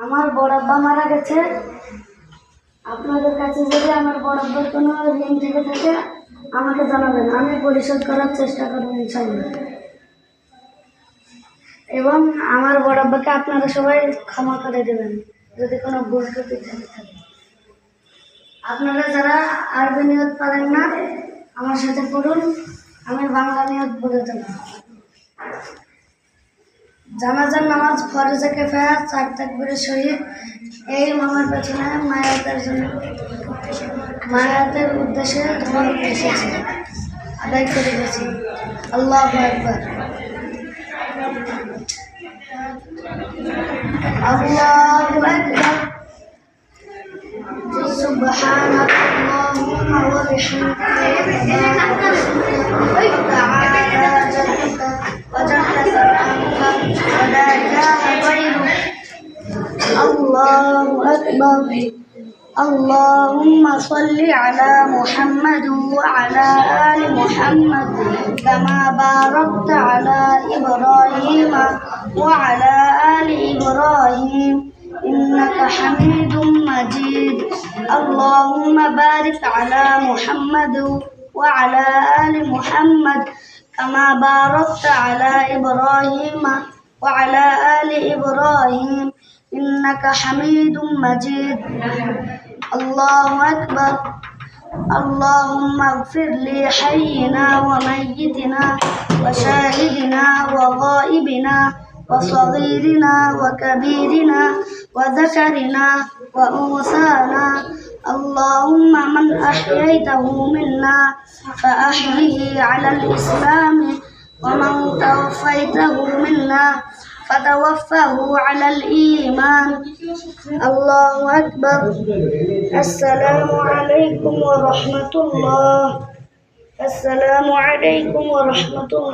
আমার বড় আব্বা মারা গেছে। আপনাদের কাছে যদি আমার বড় আব্বার কোনো ঋণ থেকে থাকে আমাকে জানাবেন, আমি পরিশোধ করার চেষ্টা করব ইনশাআল্লাহ। এবং আমার বড় আব্বাকে আপনারা সবাই ক্ষমা করে দেবেন যদি কোনো ভুল ত্রুটি থেকে থাকে। আপনারা যারা আরবি নিয়ত পারেন না আমার সাথে পড়ুন, আমি বাংলা নিয়ত বলে দেব। জানাজার নামাজ ফরজে কিফায়া 4 তাকবীরের সহিত এই ইমামের পেছনে মায়াতের উদ্দেশ্যে ধোয়া এসেছে, আদায় করে গেছি। আল্লাহু আকবার, আল্লাহু আকবার। সুবহানাক আল্লাহুম্মা ওয়া বিহামদিকা তাআলা জাদ্দুকা ওয়া জাল্লা সালামুকা ওয়া লা ইলাহা গায়রুক। আল্লাহু আকবার। اللهم صل على محمد وعلى آل محمد كما باركت على إبراهيم وعلى آل إبراهيم إنك حميد مجيد. اللهم بارك على محمد وعلى آل محمد كما باركت على إبراهيم وعلى آل إبراهيم إنك حميد مجيد. الله أكبر. اللهم اغفر لي حينا وميتنا وشاهدنا وغائبنا وصغيرنا وكبيرنا وذكرنا وأنثانا. اللهم من أحييته منا فأحيه على الإسلام ومن توفيته منا فتوفه على الإيمان. الله أكبر. السلام عليكم ورحمة الله. السلام عليكم ورحمة الله.